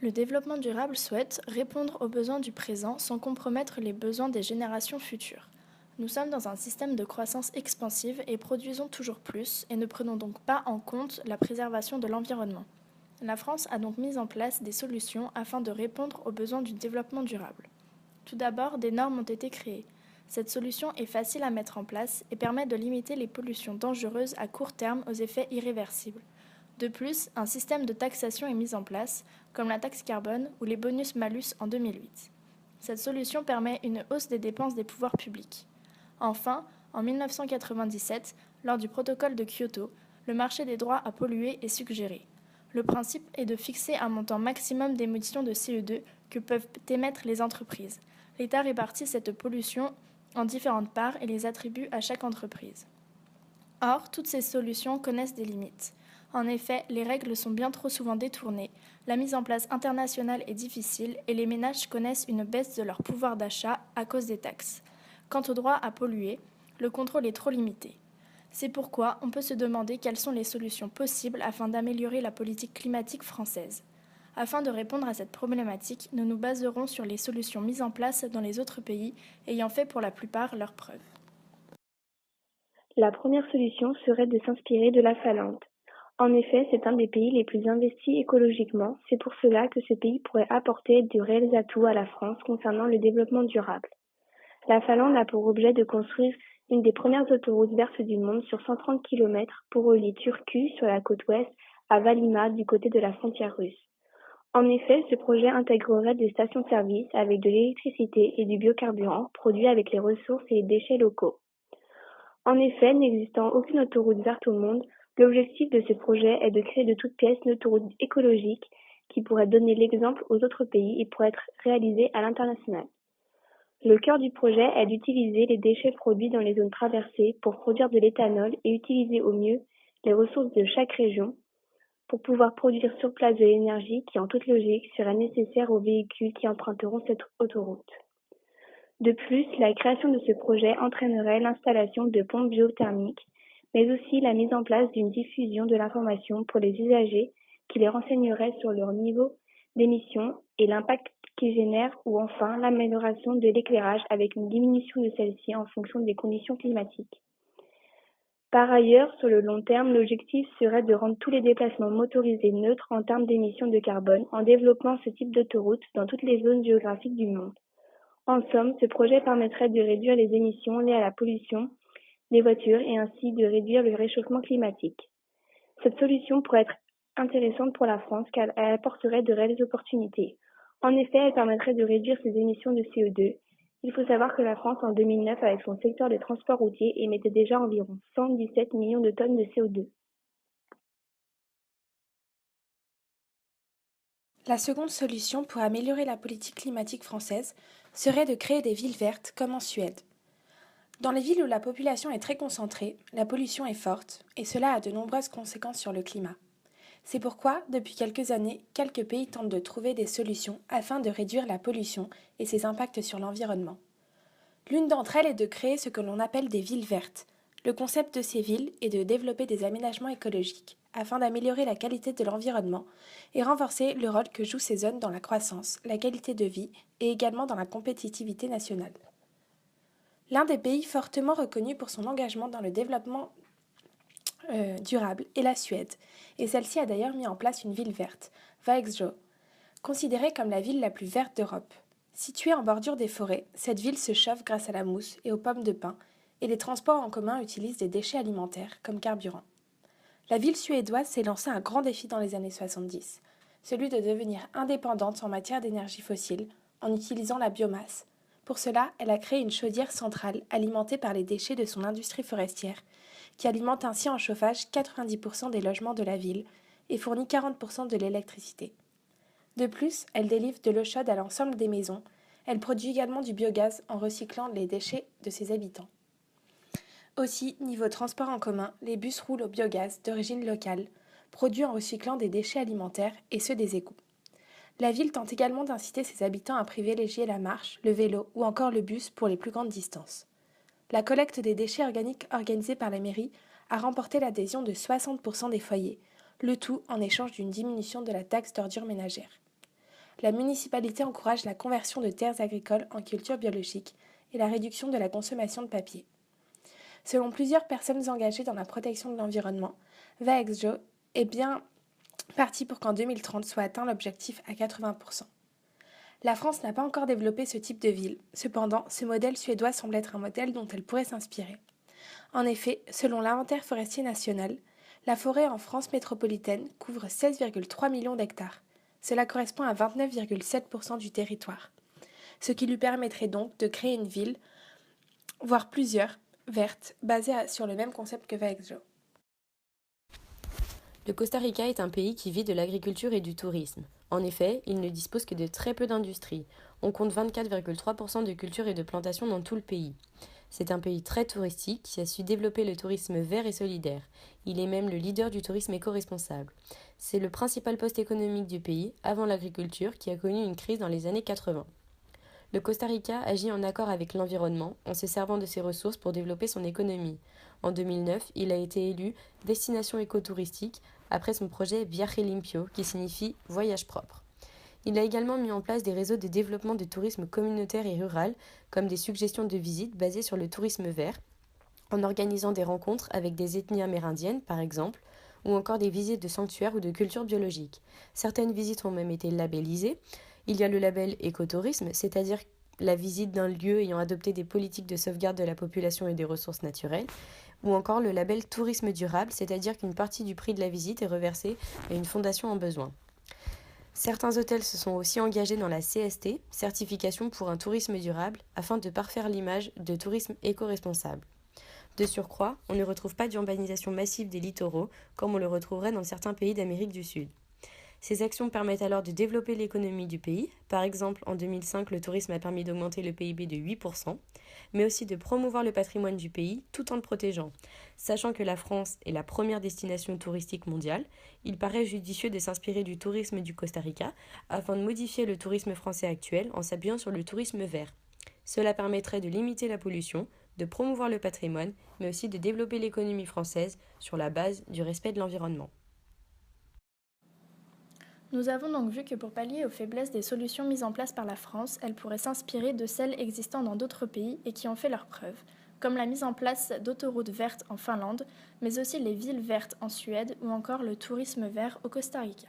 Le développement durable souhaite répondre aux besoins du présent sans compromettre les besoins des générations futures. Nous sommes dans un système de croissance expansive et produisons toujours plus et ne prenons donc pas en compte la préservation de l'environnement. La France a donc mis en place des solutions afin de répondre aux besoins du développement durable. Tout d'abord, des normes ont été créées. Cette solution est facile à mettre en place et permet de limiter les pollutions dangereuses à court terme aux effets irréversibles. De plus, un système de taxation est mis en place, comme la taxe carbone ou les bonus-malus en 2008. Cette solution permet une hausse des dépenses des pouvoirs publics. Enfin, en 1997, lors du protocole de Kyoto, le marché des droits à polluer est suggéré. Le principe est de fixer un montant maximum d'émissions de CO2 que peuvent émettre les entreprises. L'État répartit cette pollution en différentes parts et les attribue à chaque entreprise. Or, toutes ces solutions connaissent des limites. En effet, les règles sont bien trop souvent détournées, la mise en place internationale est difficile et les ménages connaissent une baisse de leur pouvoir d'achat à cause des taxes. Quant au droit à polluer, le contrôle est trop limité. C'est pourquoi on peut se demander quelles sont les solutions possibles afin d'améliorer la politique climatique française. Afin de répondre à cette problématique, nous nous baserons sur les solutions mises en place dans les autres pays ayant fait pour la plupart leurs preuves. La première solution serait de s'inspirer de la Finlande. En effet, c'est un des pays les plus investis écologiquement, c'est pour cela que ce pays pourrait apporter de réels atouts à la France concernant le développement durable. La Finlande a pour objet de construire une des premières autoroutes vertes du monde sur 130 km pour relier Turku sur la côte ouest à Vallimaa du côté de la frontière russe. En effet, ce projet intégrerait des stations-service avec de l'électricité et du biocarburant produits avec les ressources et les déchets locaux. En effet, n'existant aucune autoroute verte au monde, l'objectif de ce projet est de créer de toutes pièces une autoroute écologique qui pourrait donner l'exemple aux autres pays et pourrait être réalisée à l'international. Le cœur du projet est d'utiliser les déchets produits dans les zones traversées pour produire de l'éthanol et utiliser au mieux les ressources de chaque région pour pouvoir produire sur place de l'énergie qui, en toute logique, serait nécessaire aux véhicules qui emprunteront cette autoroute. De plus, la création de ce projet entraînerait l'installation de pompes géothermiques, mais aussi la mise en place d'une diffusion de l'information pour les usagers qui les renseignerait sur leur niveau d'émission et l'impact qu'ils génèrent ou enfin l'amélioration de l'éclairage avec une diminution de celle-ci en fonction des conditions climatiques. Par ailleurs, sur le long terme, l'objectif serait de rendre tous les déplacements motorisés neutres en termes d'émissions de carbone en développant ce type d'autoroute dans toutes les zones géographiques du monde. En somme, ce projet permettrait de réduire les émissions liées à la pollution des voitures et ainsi de réduire le réchauffement climatique. Cette solution pourrait être intéressante pour la France car elle apporterait de réelles opportunités. En effet, elle permettrait de réduire ses émissions de CO2. Il faut savoir que la France, en 2009, avec son secteur des transports routiers, émettait déjà environ 117 millions de tonnes de CO2. La seconde solution pour améliorer la politique climatique française serait de créer des villes vertes comme en Suède. Dans les villes où la population est très concentrée, la pollution est forte et cela a de nombreuses conséquences sur le climat. C'est pourquoi, depuis quelques années, quelques pays tentent de trouver des solutions afin de réduire la pollution et ses impacts sur l'environnement. L'une d'entre elles est de créer ce que l'on appelle des villes vertes. Le concept de ces villes est de développer des aménagements écologiques afin d'améliorer la qualité de l'environnement et renforcer le rôle que jouent ces zones dans la croissance, la qualité de vie et également dans la compétitivité nationale. L'un des pays fortement reconnus pour son engagement dans le développement durable est la Suède, et celle-ci a d'ailleurs mis en place une ville verte, Växjö, considérée comme la ville la plus verte d'Europe. Située en bordure des forêts, cette ville se chauffe grâce à la mousse et aux pommes de pin, et les transports en commun utilisent des déchets alimentaires comme carburant. La ville suédoise s'est lancée un grand défi dans les années 70, celui de devenir indépendante en matière d'énergie fossile en utilisant la biomasse. Pour cela, elle a créé une chaudière centrale alimentée par les déchets de son industrie forestière, qui alimente ainsi en chauffage 90% des logements de la ville et fournit 40% de l'électricité. De plus, elle délivre de l'eau chaude à l'ensemble des maisons. Elle produit également du biogaz en recyclant les déchets de ses habitants. Aussi, niveau transport en commun, les bus roulent au biogaz d'origine locale, produit en recyclant des déchets alimentaires et ceux des égouts. La ville tente également d'inciter ses habitants à privilégier la marche, le vélo ou encore le bus pour les plus grandes distances. La collecte des déchets organiques organisée par la mairie a remporté l'adhésion de 60% des foyers, le tout en échange d'une diminution de la taxe d'ordures ménagères. La municipalité encourage la conversion de terres agricoles en culture biologique et la réduction de la consommation de papier. Selon plusieurs personnes engagées dans la protection de l'environnement, Vaexjo est bien parti pour qu'en 2030 soit atteint l'objectif à 80%. La France n'a pas encore développé ce type de ville. Cependant, ce modèle suédois semble être un modèle dont elle pourrait s'inspirer. En effet, selon l'Inventaire forestier national, la forêt en France métropolitaine couvre 16,3 millions d'hectares. Cela correspond à 29,7% du territoire, ce qui lui permettrait donc de créer une ville, voire plusieurs, vertes, basées sur le même concept que Vaexjo. Le Costa Rica est un pays qui vit de l'agriculture et du tourisme. En effet, il ne dispose que de très peu d'industrie. On compte 24,3% de culture et de plantations dans tout le pays. C'est un pays très touristique qui a su développer le tourisme vert et solidaire. Il est même le leader du tourisme éco-responsable. C'est le principal poste économique du pays, avant l'agriculture, qui a connu une crise dans les années 80. Le Costa Rica agit en accord avec l'environnement en se servant de ses ressources pour développer son économie. En 2009, il a été élu destination écotouristique après son projet Viaje Limpio, qui signifie voyage propre. Il a également mis en place des réseaux de développement de tourisme communautaire et rural, comme des suggestions de visites basées sur le tourisme vert, en organisant des rencontres avec des ethnies amérindiennes, par exemple, ou encore des visites de sanctuaires ou de culture biologique. Certaines visites ont même été labellisées. Il y a le label écotourisme, c'est-à-dire la visite d'un lieu ayant adopté des politiques de sauvegarde de la population et des ressources naturelles, ou encore le label tourisme durable, c'est-à-dire qu'une partie du prix de la visite est reversée à une fondation en besoin. Certains hôtels se sont aussi engagés dans la CST, certification pour un tourisme durable, afin de parfaire l'image de tourisme éco-responsable. De surcroît, on ne retrouve pas d'urbanisation massive des littoraux, comme on le retrouverait dans certains pays d'Amérique du Sud. Ces actions permettent alors de développer l'économie du pays. Par exemple, en 2005, le tourisme a permis d'augmenter le PIB de 8%, mais aussi de promouvoir le patrimoine du pays tout en le protégeant. Sachant que la France est la première destination touristique mondiale, il paraît judicieux de s'inspirer du tourisme du Costa Rica afin de modifier le tourisme français actuel en s'appuyant sur le tourisme vert. Cela permettrait de limiter la pollution, de promouvoir le patrimoine, mais aussi de développer l'économie française sur la base du respect de l'environnement. Nous avons donc vu que pour pallier aux faiblesses des solutions mises en place par la France, elle pourrait s'inspirer de celles existant dans d'autres pays et qui ont fait leurs preuves, comme la mise en place d'autoroutes vertes en Finlande, mais aussi les villes vertes en Suède ou encore le tourisme vert au Costa Rica.